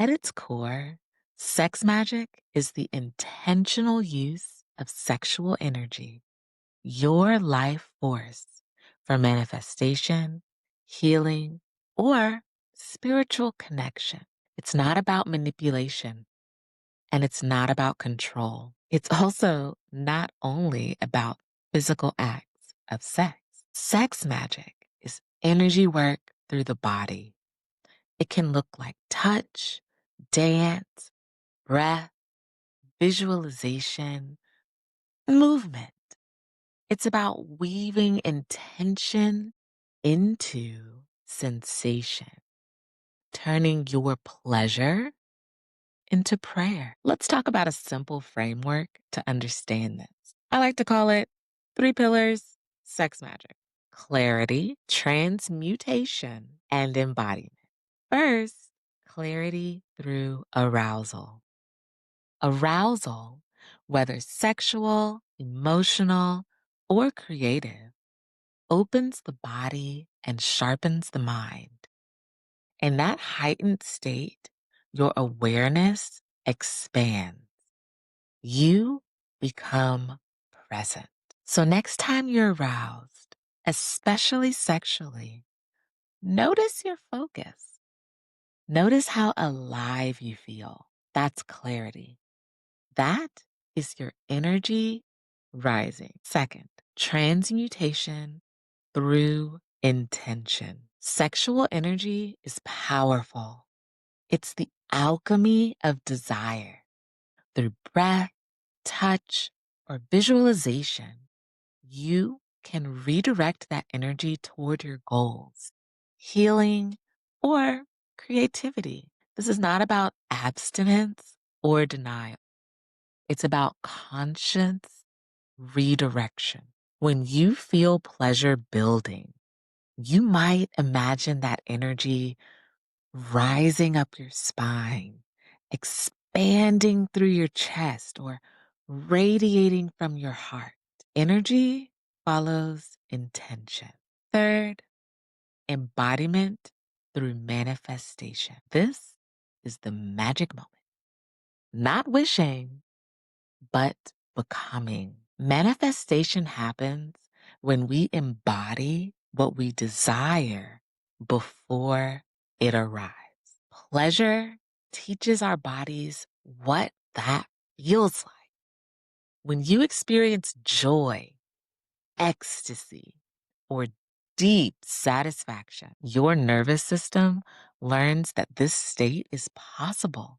At its core, sex magic is the intentional use of sexual energy, your life force, for manifestation, healing, or spiritual connection. It's not about manipulation and it's not about control. It's also not only about physical acts of sex. Sex magic is energy work through the body. It can look like touch, dance, breath, visualization, movement. It's about weaving intention into sensation, turning your pleasure into prayer. Let's talk about a simple framework to understand this. I like to call it 3 pillars: sex magic, clarity, transmutation, and embodiment. First, clarity through arousal. Arousal, whether sexual, emotional, or creative, opens the body and sharpens the mind. In that heightened state, your awareness expands. You become present. So next time you're aroused, especially sexually, notice your focus. Notice how alive you feel. That's clarity. That is your energy rising. Second, transmutation through intention. Sexual energy is powerful. It's the alchemy of desire. Through breath, touch, or visualization, you can redirect that energy toward your goals, healing, or creativity. This is not about abstinence or denial. It's about conscious redirection. When you feel pleasure building, you might imagine that energy rising up your spine, expanding through your chest, or radiating from your heart. Energy follows intention. Third, embodiment through manifestation. This is the magic moment. Not wishing, but becoming. Manifestation happens when we embody what we desire before it arrives. Pleasure teaches our bodies what that feels like. When you experience joy, ecstasy, or deep satisfaction, your nervous system learns that this state is possible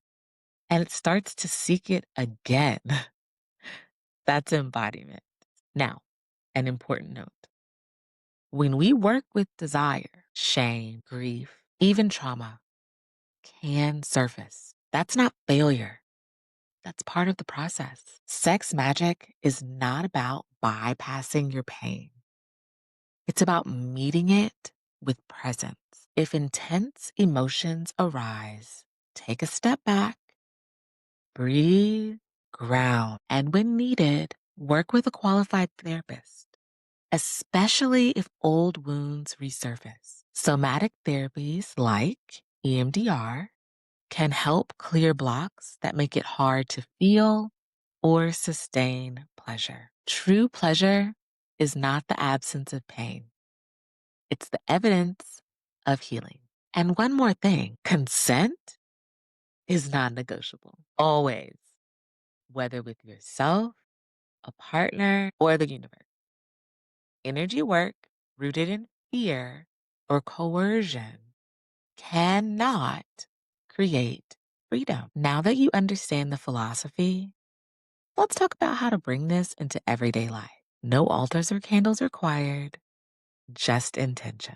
and it starts to seek it again. That's embodiment. Now, an important note. When we work with desire, shame, grief, even trauma can surface. That's not failure. That's part of the process. Sex magic is not about bypassing your pain. It's about meeting it with presence. If intense emotions arise, take a step back, breathe, ground, and when needed, work with a qualified therapist, especially if old wounds resurface. Somatic therapies like EMDR can help clear blocks that make it hard to feel or sustain pleasure. True pleasure is not the absence of pain. It's the evidence of healing. And one more thing, consent is non-negotiable. Always, whether with yourself, a partner, or the universe. Energy work rooted in fear or coercion cannot create freedom. Now that you understand the philosophy, let's talk about how to bring this into everyday life. No altars or candles required, just intention.